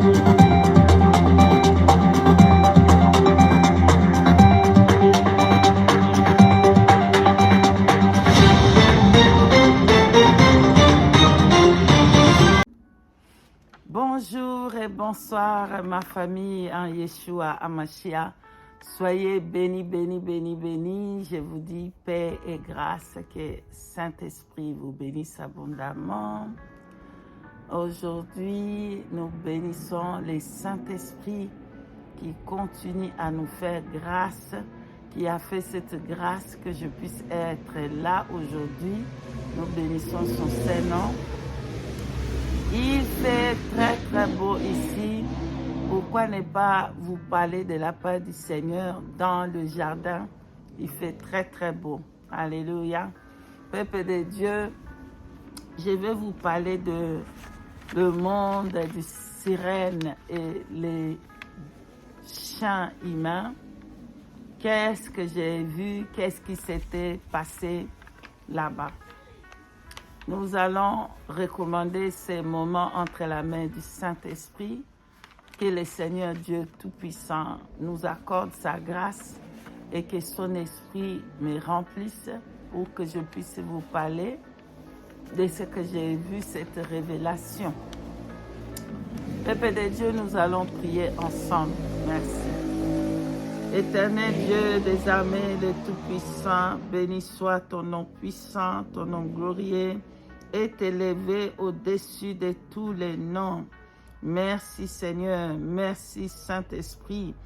Bonjour et bonsoir ma famille en Yeshua HaMashiach. Soyez bénis, bénis, bénis, bénis. Je vous dis paix et grâce, que Saint-Esprit vous bénisse abondamment. Aujourd'hui, nous bénissons les Saint-Esprit qui continue à nous faire grâce, qui a fait cette grâce que je puisse être là aujourd'hui. Nous bénissons son Saint-Nom. Il fait très très beau ici. Pourquoi ne pas vous parler de la part du Seigneur dans le jardin? Il fait très très beau. Alléluia. Peuple de Dieu, je vais vous parler de le monde des sirènes et les chants humains. Qu'est-ce que j'ai vu? Qu'est-ce qui s'était passé là-bas? Nous allons recommander ces moments entre la main du Saint-Esprit, que le Seigneur Dieu Tout-Puissant nous accorde sa grâce et que son Esprit me remplisse pour que je puisse vous parler de ce que j'ai vu, cette révélation. Peuple de Dieu, nous allons prier ensemble. Merci. Éternel Dieu des armées, le Tout-Puissant, béni soit ton nom puissant, ton nom glorieux, est élevé au-dessus de tous les noms. Merci Seigneur, merci Saint-Esprit,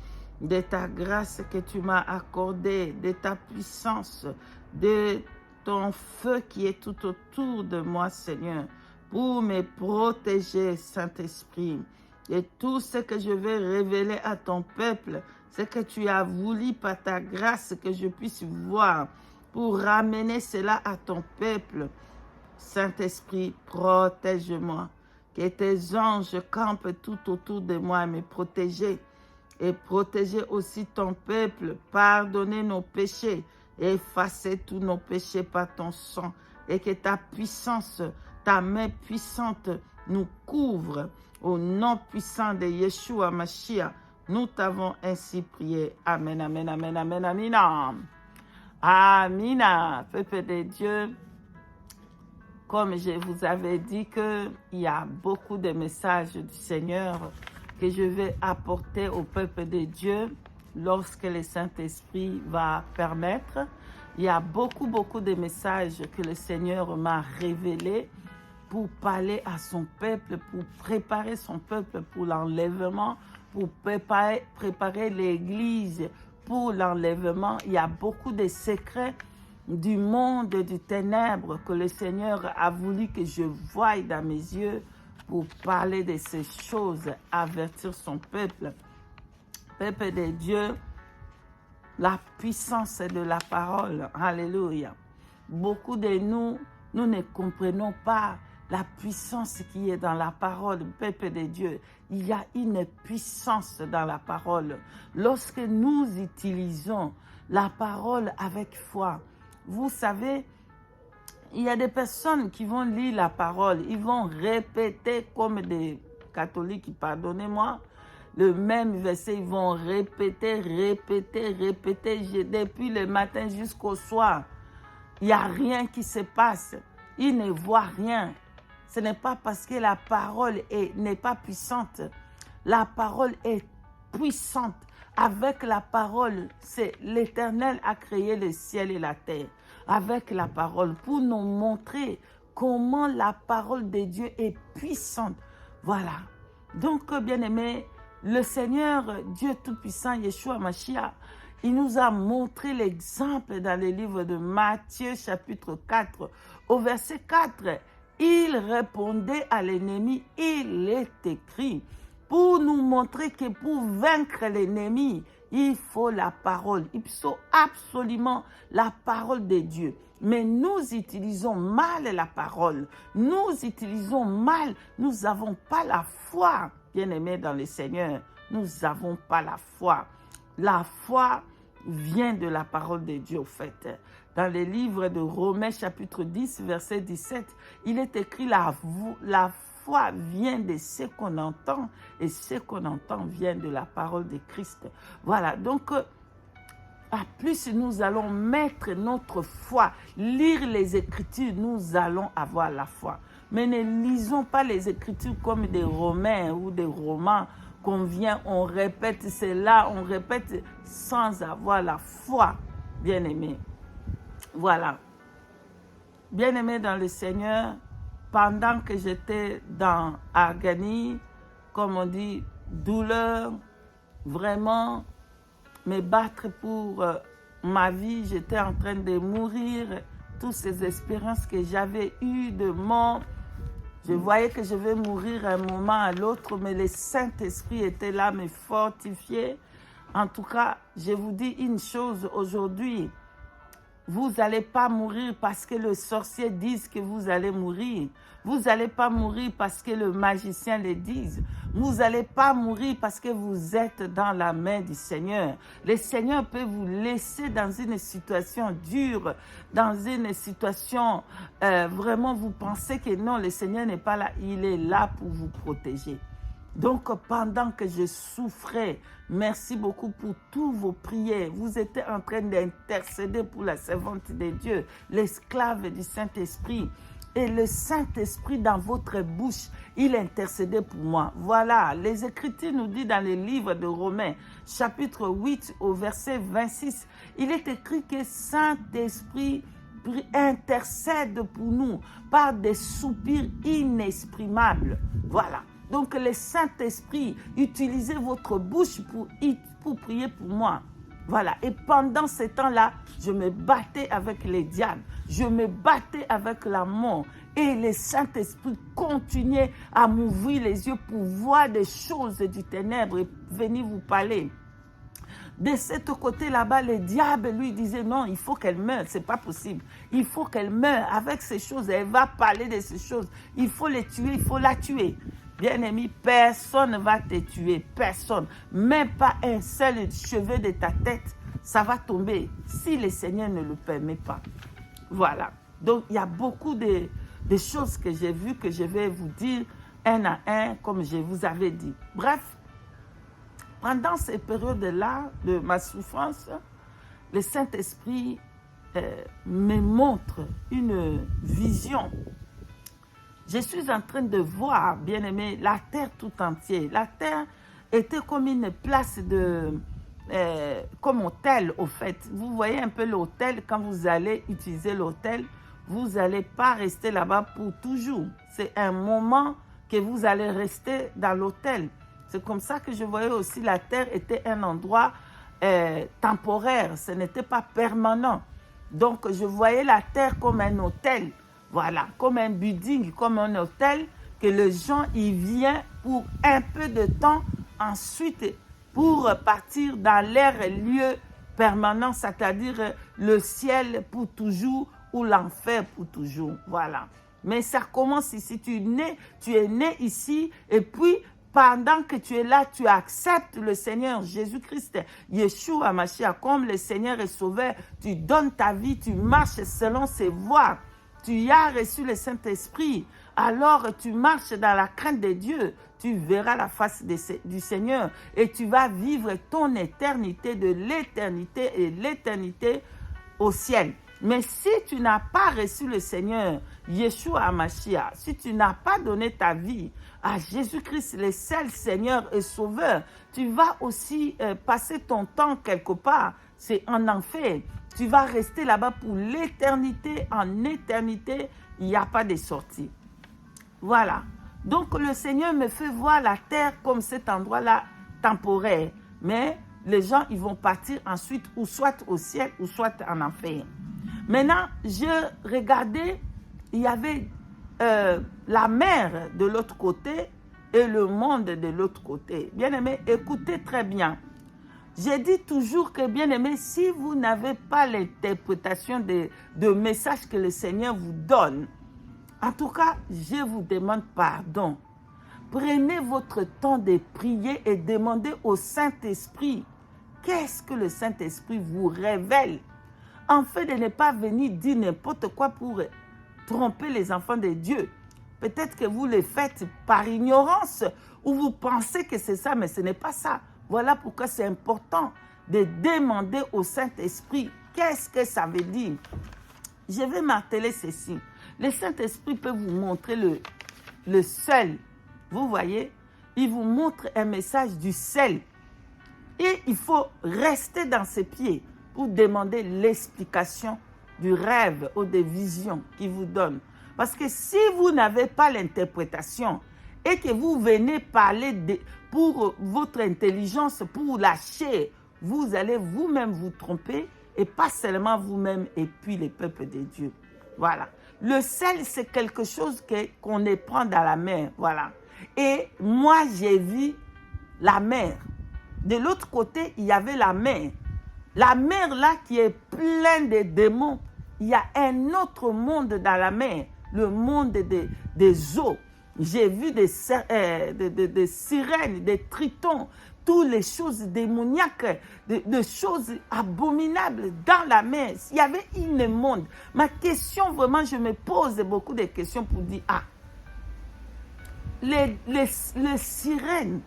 de ta grâce que tu m'as accordée, de ta puissance, de ton feu qui est tout autour de moi Seigneur, pour me protéger Saint-Esprit. Et tout ce que je vais révéler à ton peuple, c'est que tu as voulu par ta grâce que je puisse voir pour ramener cela à ton peuple. Saint-Esprit, protège-moi. Que tes anges campent tout autour de moi et me protéger. Et protéger aussi ton peuple. Pardonner nos péchés. Effacer tous nos péchés par ton sang. Et que ta puissance, ta main puissante nous couvre. Au nom puissant de Yeshua Mashiach, nous t'avons ainsi prié. Amen, amen, amen, amen, amen. Amina, peuple de Dieu. Comme je vous avais dit qu'il y a beaucoup de messages du Seigneur que je vais apporter au peuple de Dieu lorsque le Saint-Esprit va permettre. Il y a beaucoup de messages que le Seigneur m'a révélés pour parler à son peuple, pour préparer son peuple pour l'enlèvement, pour préparer l'Église pour l'enlèvement. Il y a beaucoup de secrets du monde du ténèbre que le Seigneur a voulu que je voie dans mes yeux pour parler de ces choses, avertir son peuple. Peuple de Dieu, la puissance de la parole. Alléluia. Beaucoup de nous ne comprenons pas la puissance qui est dans la parole. Peuple de Dieu, il y a une puissance dans la parole. Lorsque nous utilisons la parole avec foi, vous savez, il y a des personnes qui vont lire la parole, ils vont répéter comme des catholiques, pardonnez-moi, le même verset, ils vont répéter. Depuis le matin jusqu'au soir, il n'y a rien qui se passe. Ils ne voient rien. Ce n'est pas parce que la parole n'est pas puissante. La parole est puissante. Avec la parole, c'est l'Éternel a créé le ciel et la terre. Avec la parole, pour nous montrer comment la parole de Dieu est puissante. Voilà. Donc, bien-aimés, le Seigneur, Dieu Tout-Puissant, Yeshua Mashiach, il nous a montré l'exemple dans le livre de Matthieu, chapitre 4, au verset 4. Il répondait à l'ennemi, il est écrit, pour nous montrer que pour vaincre l'ennemi, il faut la parole. Il faut absolument la parole de Dieu. Mais nous utilisons mal la parole. Nous utilisons mal. Nous n'avons pas la foi, bien-aimés dans le Seigneur. Nous n'avons pas la foi. La foi vient de la parole de Dieu, au fait. Dans le livre de Romains, chapitre 10, verset 17, il est écrit la foi vient de ce qu'on entend et ce qu'on entend vient de la parole de Christ. Voilà, donc à plus nous allons mettre notre foi, lire les Écritures, nous allons avoir la foi. Mais ne lisons pas les Écritures comme des Romains ou des romans qu'on vient, on répète cela, on répète sans avoir la foi, bien-aimés. Voilà. Bien-aimés dans le Seigneur, pendant que j'étais dans agonie, comme on dit, douleur, vraiment, me battre pour ma vie, j'étais en train de mourir, toutes ces expériences que j'avais eues de mort, je voyais que je vais mourir un moment à l'autre, mais le Saint-Esprit était là, me fortifier. En tout cas, je vous dis une chose aujourd'hui, vous n'allez pas mourir parce que le sorcier dise que vous allez mourir. Vous n'allez pas mourir parce que le magicien le dise. Vous n'allez pas mourir parce que vous êtes dans la main du Seigneur. Le Seigneur peut vous laisser dans une situation dure, dans une situation vraiment vous pensez que non, le Seigneur n'est pas là. Il est là pour vous protéger. Donc, pendant que je souffrais, merci beaucoup pour tous vos prières. Vous étiez en train d'intercéder pour la servante de Dieu, l'esclave du Saint-Esprit. Et le Saint-Esprit dans votre bouche, il intercédait pour moi. Voilà, les Écritures nous disent dans le livre de Romains, chapitre 8 au verset 26, il est écrit que Saint-Esprit intercède pour nous par des soupirs inexprimables. Voilà. Donc le Saint-Esprit, utilisez votre bouche pour prier pour moi. Voilà. Et pendant ce temps-là, je me battais avec les diables. Je me battais avec la mort. Et le Saint-Esprit continuait à m'ouvrir les yeux pour voir des choses du ténèbre et venir vous parler. De ce côté là-bas, le diable lui disait non, il faut qu'elle meure, c'est pas possible. Il faut qu'elle meure avec ces choses, elle va parler de ces choses. Il faut les tuer, il faut la tuer. Bien-aimé, personne ne va te tuer, personne. Même pas un seul cheveu de ta tête, ça va tomber si le Seigneur ne le permet pas. Voilà. Donc, il y a beaucoup de choses que j'ai vues que je vais vous dire un à un, comme je vous avais dit. Bref, pendant ces périodes-là de ma souffrance, le Saint-Esprit me montre une vision. Je suis en train de voir, bien-aimé, la terre tout entière. La terre était comme une place comme hôtel, au fait. Vous voyez un peu l'hôtel, quand vous allez utiliser l'hôtel, vous n'allez pas rester là-bas pour toujours. C'est un moment que vous allez rester dans l'hôtel. C'est comme ça que je voyais aussi la terre était un endroit temporaire. Ce n'était pas permanent. Donc, je voyais la terre comme un hôtel. Voilà, comme un building, comme un hôtel, que les gens y viennent pour un peu de temps, ensuite pour partir dans leur lieu permanent, c'est-à-dire le ciel pour toujours ou l'enfer pour toujours. Voilà. Mais ça commence ici, tu es né ici et puis pendant que tu es là, tu acceptes le Seigneur Jésus-Christ, Yeshua Mashiach, comme le Seigneur est sauveur, tu donnes ta vie, tu marches selon ses voies. Tu as reçu le Saint-Esprit, alors tu marches dans la crainte de Dieu, tu verras la face du Seigneur et tu vas vivre ton éternité de l'éternité et l'éternité au ciel. Mais si tu n'as pas reçu le Seigneur, Yeshua HaMashiach, si tu n'as pas donné ta vie à Jésus-Christ, le seul Seigneur et Sauveur, tu vas aussi passer ton temps quelque part, c'est en enfer. Tu vas rester là-bas pour l'éternité, en éternité, il n'y a pas de sortie. Voilà. Donc le Seigneur me fait voir la terre comme cet endroit-là temporaire. Mais les gens, ils vont partir ensuite ou soit au ciel ou soit en enfer. Maintenant, je regardais, il y avait la mer de l'autre côté et le monde de l'autre côté. Bien-aimés, écoutez très bien. J'ai dit toujours que, bien-aimés, si vous n'avez pas l'interprétation de messages que le Seigneur vous donne, en tout cas, je vous demande pardon. Prenez votre temps de prier et demandez au Saint-Esprit qu'est-ce que le Saint-Esprit vous révèle, en fait de ne pas venir dire n'importe quoi pour tromper les enfants de Dieu. Peut-être que vous les faites par ignorance ou vous pensez que c'est ça, mais ce n'est pas ça. Voilà pourquoi c'est important de demander au Saint-Esprit qu'est-ce que ça veut dire. Je vais marteler ceci. Le Saint-Esprit peut vous montrer le sel. Vous voyez, il vous montre un message du sel. Et il faut rester dans ses pieds pour demander l'explication du rêve ou des visions qu'il vous donne. Parce que si vous n'avez pas l'interprétation et que vous venez parler pour votre intelligence, pour la chair, vous allez vous-même vous tromper et pas seulement vous-même et puis les peuples de Dieu. Voilà. Le sel, c'est quelque chose qu'on éprend dans la mer. Voilà. Et moi, j'ai vu la mer. De l'autre côté, il y avait la mer. La mer là qui est pleine de démons. Il y a un autre monde dans la mer, le monde des eaux. J'ai vu des sirènes, des tritons, toutes les choses démoniaques, des choses abominables dans la mer. Il y avait un monde. Ma question, vraiment, je me pose beaucoup de questions pour dire, les sirènes,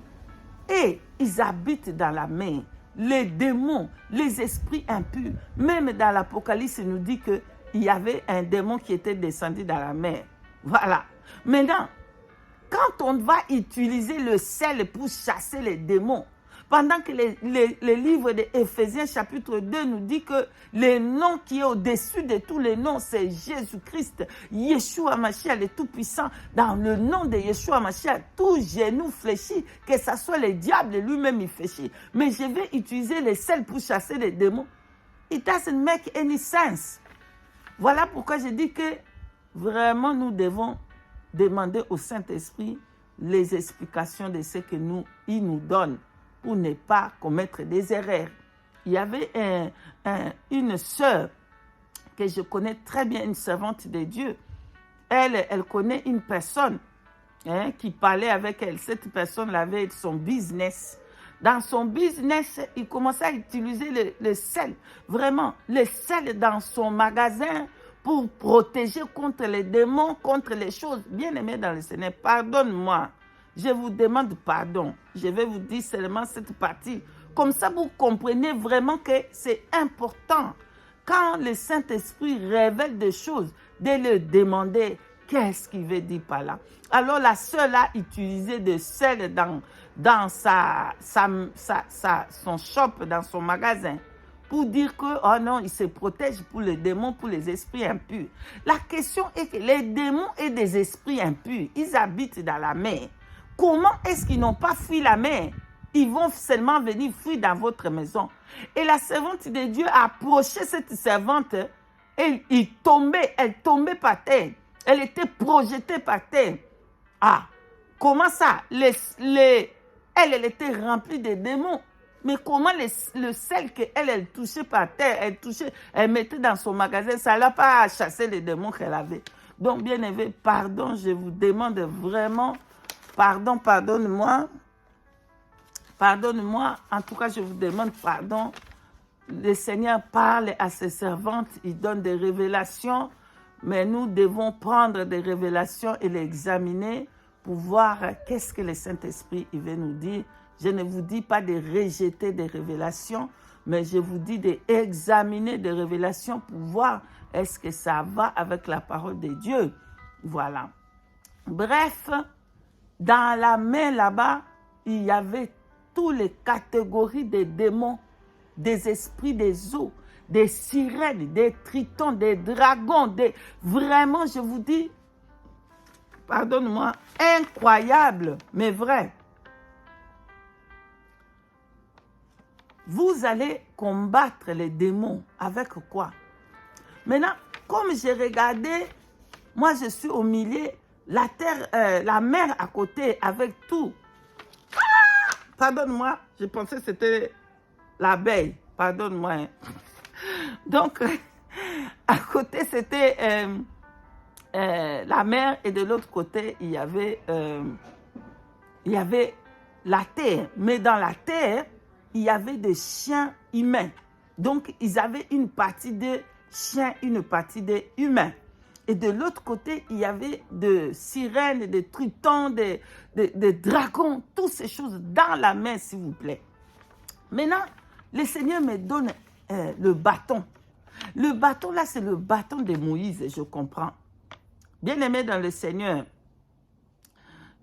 et ils habitent dans la mer. Les démons, les esprits impurs. Même dans l'Apocalypse, il nous dit qu'il y avait un démon qui était descendu dans la mer. Voilà. Maintenant, quand on va utiliser le sel pour chasser les démons, pendant que les livres d'Éphésiens chapitre 2 nous dit que le nom qui est au-dessus de tous les noms, c'est Jésus-Christ, Yeshua Mashiach, le Tout-Puissant. Dans le nom de Yeshua Mashiach, tout genou fléchit, que ce soit le diable lui-même, il fléchit. Mais je vais utiliser le sel pour chasser les démons. It doesn't make any sense. Voilà pourquoi je dis que vraiment nous devons demander au Saint-Esprit les explications de ce qu'il nous donne pour ne pas commettre des erreurs. Il y avait une sœur que je connais très bien, une servante de Dieu. Elle connaît une personne qui parlait avec elle. Cette personne avait son business. Dans son business, il commençait à utiliser le sel. Vraiment, le sel dans son magasin pour protéger contre les démons, contre les choses. Bien-aimés dans le Seigneur, pardonne-moi. Je vous demande pardon. Je vais vous dire seulement cette partie. Comme ça, vous comprenez vraiment que c'est important. Quand le Saint-Esprit révèle des choses, de le demander qu'est-ce qu'il veut dire par là. Alors la sœur a utilisé du sel dans son shop, dans son magasin, pour dire que, oh non, il se protège pour les démons, pour les esprits impurs. La question est que les démons et des esprits impurs, ils habitent dans la mer. Comment est-ce qu'ils n'ont pas fui la mer? Ils vont seulement venir fuir dans votre maison. Et la servante de Dieu a approché cette servante et elle tombait par terre. Elle était projetée par terre. Comment ça? Elle était remplie de démons. Mais comment le sel qu'elle touchait par terre, elle mettait dans son magasin, ça ne l'a pas chassé les démons qu'elle avait. Donc, bien aimé, pardon, je vous demande vraiment, pardonne-moi. Pardonne-moi, en tout cas, je vous demande pardon. Le Seigneur parle à ses servantes, il donne des révélations, mais nous devons prendre des révélations et les examiner pour voir qu'est-ce que le Saint-Esprit veut nous dire. Je ne vous dis pas de rejeter des révélations, mais je vous dis d'examiner des révélations pour voir est-ce que ça va avec la parole de Dieu. Voilà. Bref, dans la main là-bas, il y avait toutes les catégories des démons, des esprits des eaux, des sirènes, des tritons, des dragons, vraiment, je vous dis, pardonne-moi, incroyable, mais vrai. Vous allez combattre les démons avec quoi? Maintenant, comme j'ai regardé, moi je suis au milieu, la terre, la mer à côté avec tout. Pardonne-moi, je pensais que c'était l'abeille. Pardonne-moi. Donc, à côté, c'était la mer et de l'autre côté, il y avait la terre. Mais dans la terre, il y avait des chiens humains. Donc, ils avaient une partie de chiens, une partie de humains. Et de l'autre côté, il y avait des sirènes, des tritons, des dragons, toutes ces choses dans la main, s'il vous plaît. Maintenant, le Seigneur me donne le bâton. Le bâton, là, c'est le bâton de Moïse, je comprends. Bien-aimé dans le Seigneur,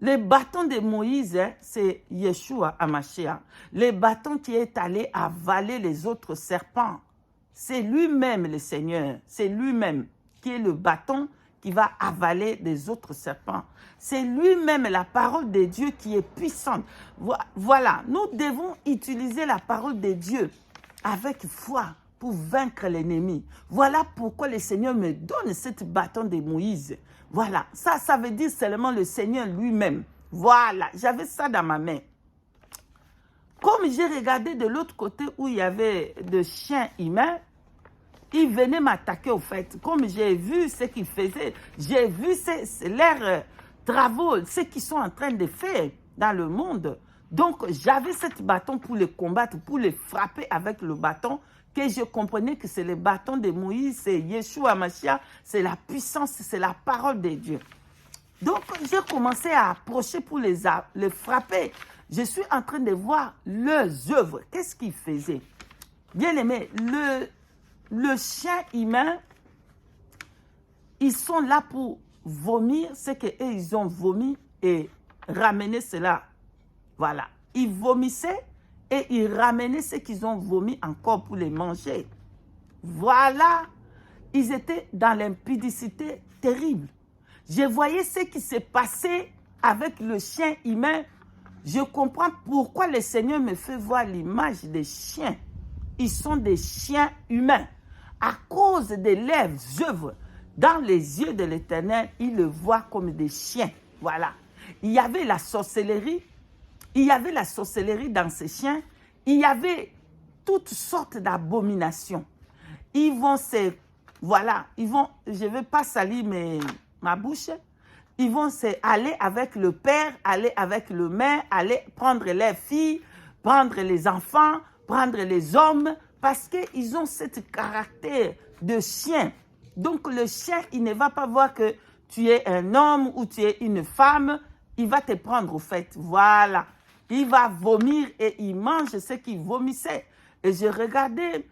le bâton de Moïse, c'est Yeshua HaMashiach. Le bâton qui est allé avaler les autres serpents. C'est lui-même le Seigneur. C'est lui-même qui est le bâton qui va avaler les autres serpents. C'est lui-même la parole de Dieu qui est puissante. Voilà, nous devons utiliser la parole de Dieu avec foi pour vaincre l'ennemi. Voilà pourquoi le Seigneur me donne cette bâton de Moïse. Voilà, ça veut dire seulement le Seigneur lui-même. Voilà, j'avais ça dans ma main. Comme j'ai regardé de l'autre côté où il y avait des chiens humains, ils venaient m'attaquer au fait. Comme j'ai vu ce qu'ils faisaient, j'ai vu leurs travaux, ce qu'ils sont en train de faire dans le monde. Donc, j'avais ce bâton pour les combattre, pour les frapper avec le bâton, que je comprenais que c'est le bâton de Moïse, c'est Yeshua HaMashiach, c'est la puissance, c'est la parole de Dieu. Donc, j'ai commencé à approcher pour les frapper. Je suis en train de voir leurs œuvres. Qu'est-ce qu'ils faisaient? Bien aimé, le chien humain, ils sont là pour vomir ce qu'eux, ils ont vomi et ramener cela. Voilà. Ils vomissaient et ils ramenaient ce qu'ils ont vomi encore pour les manger. Voilà. Ils étaient dans l'impudicité terrible. Je voyais ce qui s'est passé avec le chien humain. Je comprends pourquoi le Seigneur me fait voir l'image des chiens. Ils sont des chiens humains. À cause de leurs œuvres, dans les yeux de l'Éternel, il le voit comme des chiens. Voilà. Il y avait la sorcellerie. Il y avait la sorcellerie dans ces chiens. Il y avait toutes sortes d'abominations. Ils vont voilà, je ne vais pas salir ma bouche. Ils vont aller avec le père, aller avec le mère, aller prendre les filles, prendre les enfants, prendre les hommes, parce qu'ils ont ce caractère de chien. Donc le chien, il ne va pas voir que tu es un homme ou tu es une femme, il va te prendre au fait. Voilà. Il va vomir et il mange ce qu'il vomissait. Et je regardais,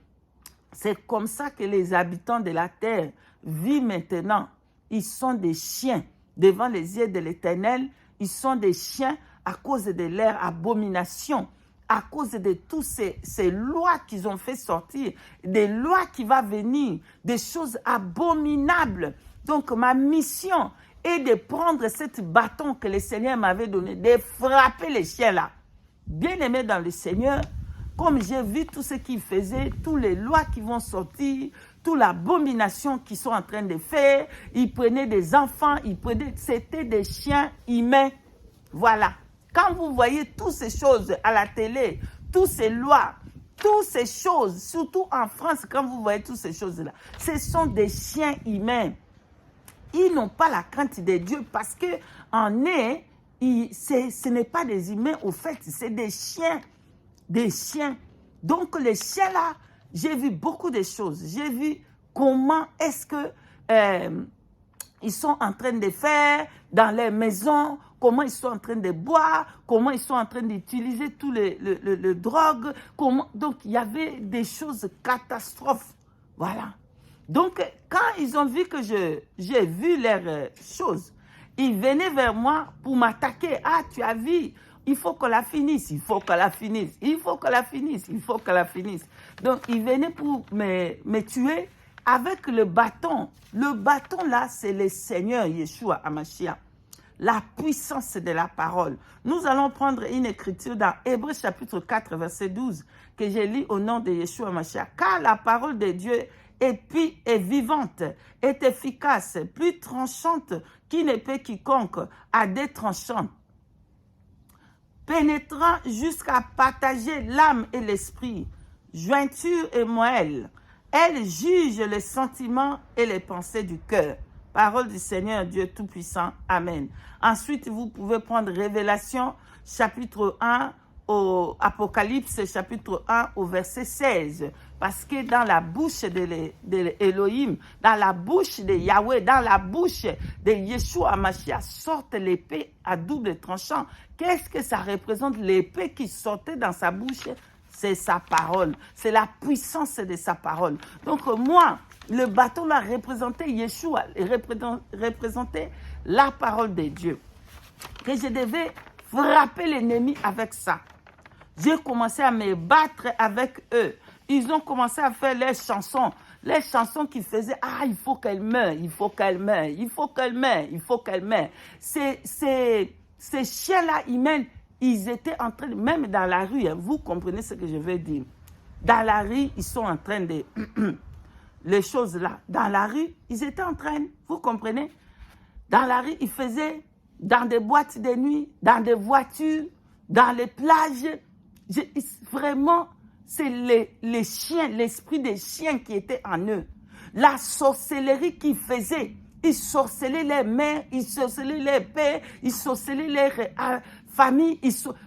c'est comme ça que les habitants de la terre vivent maintenant. Ils sont des chiens devant les yeux de l'Éternel. Ils sont des chiens à cause de leur abomination, à cause de toutes ces lois qu'ils ont fait sortir, des lois qui vont venir, des choses abominables. Donc ma mission est de prendre ce bâton que le Seigneur m'avait donné, de frapper les chiens là. Bien aimé dans le Seigneur, comme j'ai vu tout ce qu'ils faisaient, toutes les lois qui vont sortir, toute l'abomination qu'ils sont en train de faire, ils prenaient des enfants, c'était des chiens humains. Voilà. Quand vous voyez toutes ces choses à la télé, toutes ces lois, toutes ces choses, surtout en France, quand vous voyez toutes ces choses-là, ce sont des chiens humains. Ils n'ont pas la crainte de Dieu parce qu'en eux, ce n'est pas des humains au fait, c'est des chiens. Des chiens. Donc les chiens là, j'ai vu beaucoup de choses. J'ai vu comment est-ce que ils sont en train de faire dans les maisons, comment ils sont en train de boire, comment ils sont en train d'utiliser tous les drogues. Donc il y avait des choses catastrophes. Voilà. Donc quand ils ont vu que j'ai vu leurs choses, ils venaient vers moi pour m'attaquer. Ah, tu as vu? Il faut qu'on la finisse, il faut qu'on la finisse, il faut qu'on la finisse, il faut qu'on la finisse. Donc, ils venaient pour me tuer avec le bâton. Le bâton, là, c'est le Seigneur Yeshua HaMashiach. La puissance de la parole. Nous allons prendre une écriture dans Hébreux chapitre 4, verset 12, que j'ai lu au nom de Yeshua HaMashiach. Car la parole de Dieu est vivante, est efficace, plus tranchante qu'une épée quiconque à deux tranchants, pénétrant jusqu'à partager l'âme et l'esprit, jointure et moelle. Elle juge les sentiments et les pensées du cœur. Parole du Seigneur Dieu Tout-Puissant. Amen. Ensuite, vous pouvez prendre Révélation, chapitre 1, au Apocalypse chapitre 1 au verset 16. Parce que dans la bouche de Elohim, dans la bouche de Yahweh, dans la bouche de Yeshua Mashiach, sorte l'épée à double tranchant. Qu'est-ce que ça représente? L'épée qui sortait dans sa bouche, c'est sa parole. C'est la puissance de sa parole. Donc moi, le bâton là représentait Yeshua, représentait la parole de Dieu. Que je devais frapper l'ennemi avec ça. J'ai commencé à me battre avec eux. Ils ont commencé à faire les chansons qui faisaient « Ah, il faut qu'elle meure, il faut qu'elle meure, il faut qu'elle meure, il faut qu'elle meure ». Ces chiens-là, ils étaient en train, même dans la rue, hein, vous comprenez ce que je veux dire. Dans la rue, ils sont en train de... les choses là, dans la rue, ils étaient en train, vous comprenez? Dans la rue, ils faisaient dans des boîtes de nuit, dans des voitures, dans les plages. Vraiment, c'est les chiens, l'esprit des chiens qui était en eux. La sorcellerie qu'ils faisaient. Ils sorcellaient les mères, ils sorcellaient les pères, ils sorcellaient les familles.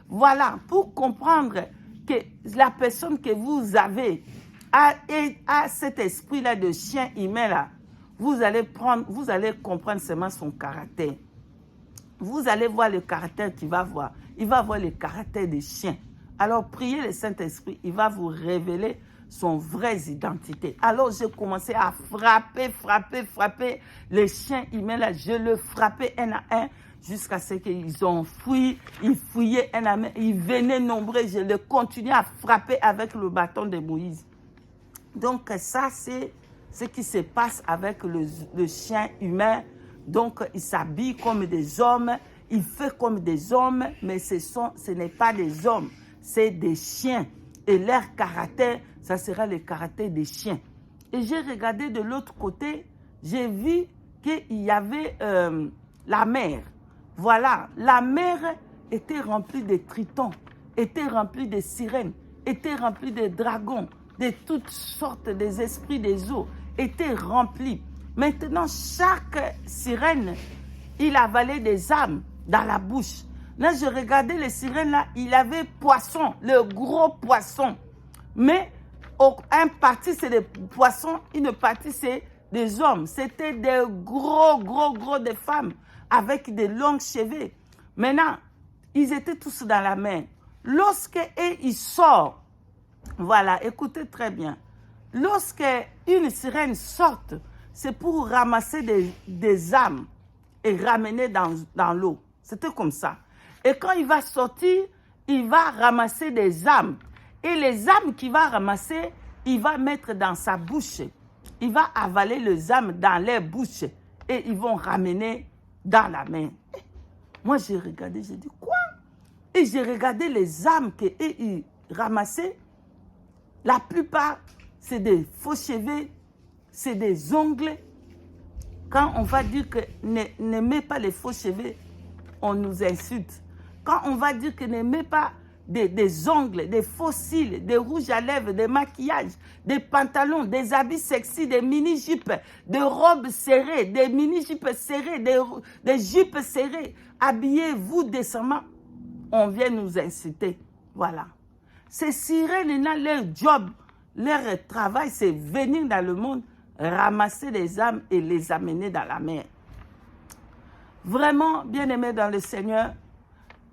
Voilà, pour comprendre que la personne que vous avez a cet esprit-là de chien humain là, vous allez comprendre seulement son caractère. Vous allez voir le caractère qu'il va voir. Il va voir le caractère des chiens. Alors, priez le Saint-Esprit, il va vous révéler son vraie identité. Alors, j'ai commencé à frapper les chiens humains là. Je le frappais un à un jusqu'à ce qu'ils ont fui. Ils fouillaient un à un. Ils venaient nombreux. Je les continuais à frapper avec le bâton de Moïse. Donc, ça, c'est ce qui se passe avec le chien humain. Donc, il s'habille comme des hommes. Il fait comme des hommes, mais ce n'est pas des hommes. C'est des chiens. Et leur caractère, ça sera le caractère des chiens. Et j'ai regardé de l'autre côté, j'ai vu qu'il y avait la mer. Voilà, la mer était remplie de tritons, était remplie de sirènes, était remplie de dragons, de toutes sortes des esprits des eaux, était remplie. Maintenant, chaque sirène, il avalait des âmes dans la bouche. Là, je regardais les sirènes, là, il avait poisson, le gros poisson. Mais un parti, c'est des poissons, une partie, c'est des hommes. C'était des gros des femmes avec des longs cheveux. Maintenant, ils étaient tous dans la main. Lorsque il sort, voilà, écoutez très bien. Lorsque une sirène sort, c'est pour ramasser des âmes et ramener dans l'eau. C'était comme ça. Et quand il va sortir, il va ramasser des âmes. Et les âmes qu'il va ramasser, il va mettre dans sa bouche. Il va avaler les âmes dans les bouches. Et ils vont ramener dans la main. Moi, j'ai regardé, j'ai dit, quoi? Et j'ai regardé les âmes qu'ils ramassaient. La plupart, c'est des faux cheveux, c'est des ongles. Quand on va dire que n'aimez pas les faux cheveux, on nous insulte. Quand on va dire que n'aimez pas des ongles, des faux cils, des rouges à lèvres, des maquillages, des pantalons, des habits sexy, des mini-jupes, des robes serrées, des mini-jupes serrées, des jupes serrées, habillez-vous décemment, on vient nous inciter. Voilà. Ces sirènes-là, leur job, leur travail, c'est venir dans le monde, ramasser les âmes et les amener dans la mer. Vraiment, bien-aimés dans le Seigneur,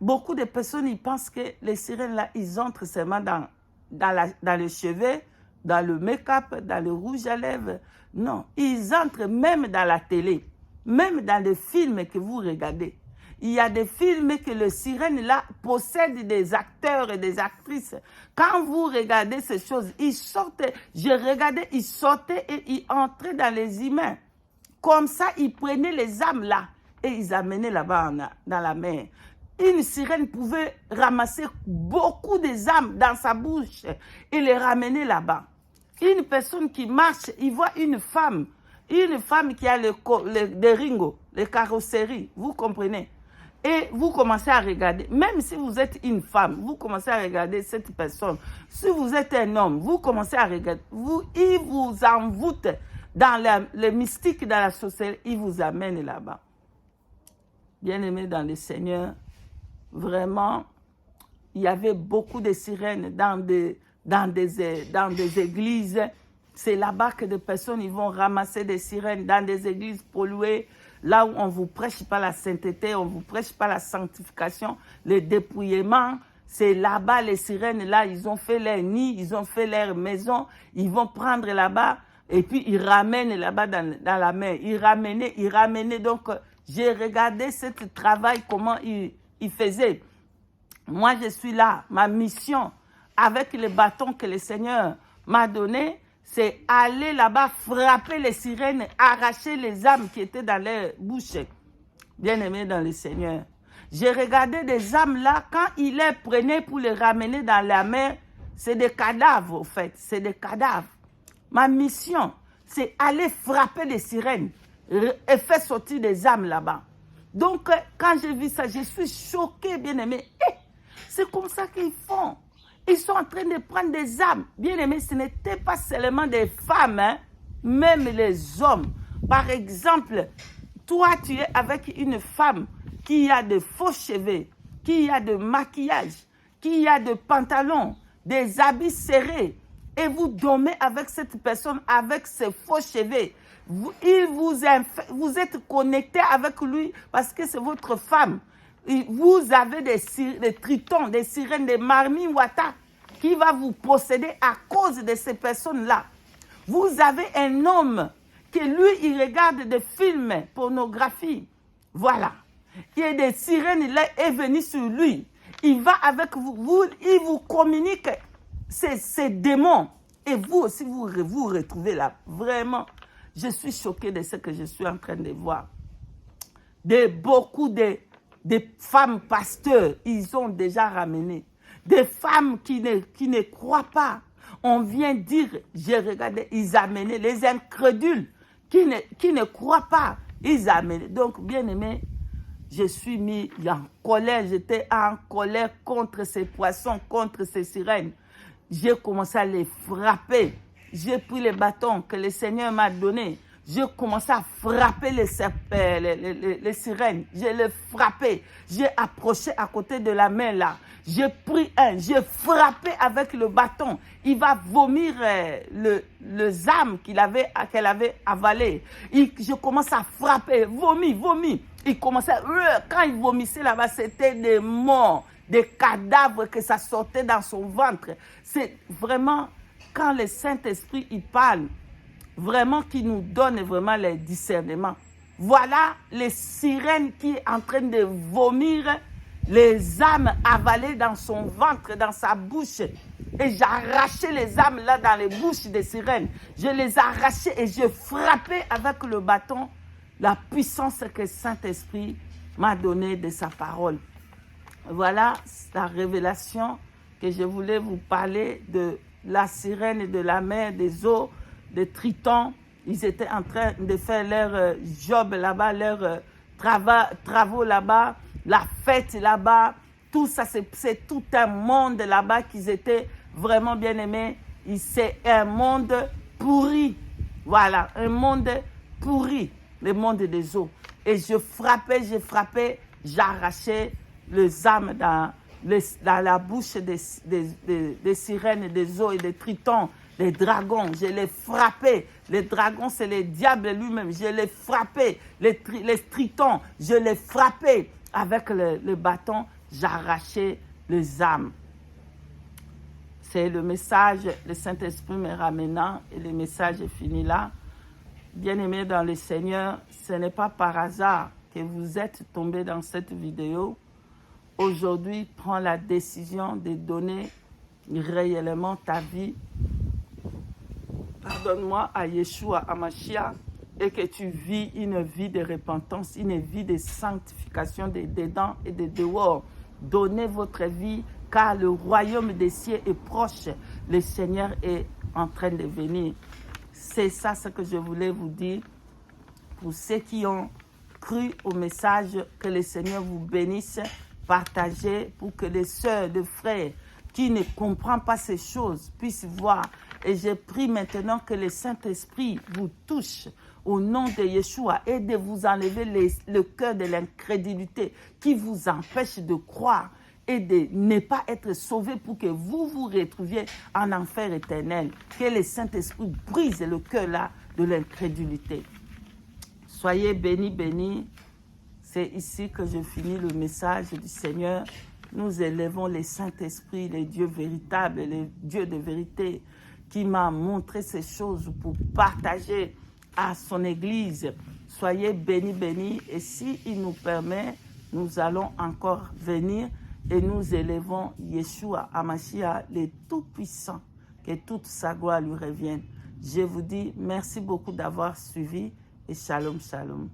beaucoup de personnes, ils pensent que les sirènes-là, ils entrent seulement dans les cheveux, dans le make-up, dans le rouge à lèvres. Non, ils entrent même dans la télé, même dans les films que vous regardez. Il y a des films que les sirènes-là possèdent des acteurs et des actrices. Quand vous regardez ces choses, ils sortent, je regardais, ils sortaient et ils entraient dans les humains. Comme ça, ils prenaient les âmes là et ils amenaient là-bas dans la mer. Une sirène pouvait ramasser beaucoup des âmes dans sa bouche et les ramener là-bas. Une personne qui marche, il voit une femme qui a des ringos, les carrosseries, vous comprenez? Et vous commencez à regarder, même si vous êtes une femme, vous commencez à regarder cette personne. Si vous êtes un homme, vous commencez à regarder, il vous envoûte dans le mystique, dans la sorcellerie, il vous amène là-bas. Bien-aimés dans le Seigneur, vraiment, il y avait beaucoup de sirènes dans des églises. C'est là-bas que des personnes ils vont ramasser des sirènes dans des églises polluées, là où on ne vous prêche pas la sainteté, on ne vous prêche pas la sanctification, le dépouillement. C'est là-bas, les sirènes, là, ils ont fait leur nid, ils ont fait leur maison, ils vont prendre là-bas, et puis ils ramènent là-bas dans la mer. Ils ramenaient. Donc, j'ai regardé ce travail, comment ils faisaient. Moi, je suis là. Ma mission, avec le bâton que le Seigneur m'a donné, c'est aller là-bas, frapper les sirènes, arracher les âmes qui étaient dans leur bouche. Bien-aimés dans le Seigneur. J'ai regardé des âmes là, quand ils les prenaient pour les ramener dans la mer, c'est des cadavres, au fait. C'est des cadavres. Ma mission, c'est aller frapper les sirènes et faire sortir des âmes là-bas. Donc, quand j'ai vu ça, je suis choquée, bien-aimé. C'est comme ça qu'ils font. Ils sont en train de prendre des âmes. Bien-aimé, ce n'était pas seulement des femmes, hein, même les hommes. Par exemple, toi, tu es avec une femme qui a de faux cheveux, qui a de maquillage, qui a de pantalons, des habits serrés, et vous dormez avec cette personne avec ses faux cheveux. Vous êtes connecté avec lui parce que c'est votre femme. Vous avez des tritons, des sirènes, des marmis wata qui va vous posséder à cause de ces personnes-là. Vous avez un homme que lui, il regarde des films pornographiques. Voilà. Il y a des sirènes, il est venu sur lui. Il va avec vous, il vous communique ces démons. Et vous aussi, vous retrouvez là. Vraiment, je suis choquée de ce que je suis en train de voir. Beaucoup de femmes pasteurs, ils ont déjà ramené. Des femmes qui ne croient pas. On vient dire, j'ai regardé, ils amenaient les incrédules qui ne croient pas. Ils amenaient. Donc, bien aimé, je suis mis en colère. J'étais en colère contre ces poissons, contre ces sirènes. J'ai commencé à les frapper. J'ai pris les bâtons que le Seigneur m'a donnés. J'ai commencé à frapper les sirènes. Je les frappé. J'ai approché à côté de la main là. J'ai pris un. J'ai frappé avec le bâton. Il va vomir le âme qu'elle avait avalé. Je commence à frapper. Vomi. Il commençait. Quand il vomissait là-bas, c'était des morts, des cadavres que ça sortait dans son ventre. C'est vraiment quand le Saint-Esprit il parle. Vraiment qui nous donne vraiment les discernements. Voilà les sirènes qui est en train de vomir les âmes avalées dans son ventre, dans sa bouche. Et j'ai arraché les âmes là dans les bouches des sirènes. Je les arrachais et je frappais avec le bâton la puissance que le Saint-Esprit m'a donnée de sa parole. Voilà la révélation que je voulais vous parler de la sirène et de la mer, des eaux, des tritons. Ils étaient en train de faire leur job là-bas, leurs travaux là-bas, la fête là-bas. Tout ça, c'est tout un monde là-bas qu'ils étaient vraiment bien aimés. C'est un monde pourri. Voilà, un monde pourri, le monde des eaux. Et je frappais, j'arrachais les âmes dans la bouche des sirènes, des eaux et des tritons. Les dragons, je les frappais. Les dragons, c'est le diable lui-même. Je les frappais. Les tritons, je les frappais. Avec le bâton, j'arrachais les âmes. C'est le message, le Saint-Esprit me ramenant, et le message est fini là. Bien-aimés dans le Seigneur, ce n'est pas par hasard que vous êtes tombés dans cette vidéo. Aujourd'hui, prends la décision de donner réellement ta vie. Pardonne-moi à Yeshua, à Mashiach, et que tu vis une vie de repentance, une vie de sanctification de dedans et de dehors. Donnez votre vie, car le royaume des cieux est proche. Le Seigneur est en train de venir. C'est ça ce que je voulais vous dire. Pour ceux qui ont cru au message, que le Seigneur vous bénisse. Partagez pour que les sœurs, les frères qui ne comprennent pas ces choses puissent voir. Et je prie maintenant que le Saint-Esprit vous touche au nom de Yeshua et de vous enlever le cœur de l'incrédulité qui vous empêche de croire et de ne pas être sauvés pour que vous vous retrouviez en enfer éternel. Que le Saint-Esprit brise le cœur là de l'incrédulité. Soyez bénis, bénis. C'est ici que je finis le message du Seigneur. Nous élevons le Saint-Esprit, le Dieu véritable, le Dieu de vérité, qui m'a montré ces choses pour partager à son Église. Soyez bénis, bénis. Et s'il nous permet, nous allons encore venir et nous élevons Yeshua Hamashiach, le Tout-Puissant, que toute sa gloire lui revienne. Je vous dis merci beaucoup d'avoir suivi et shalom, shalom.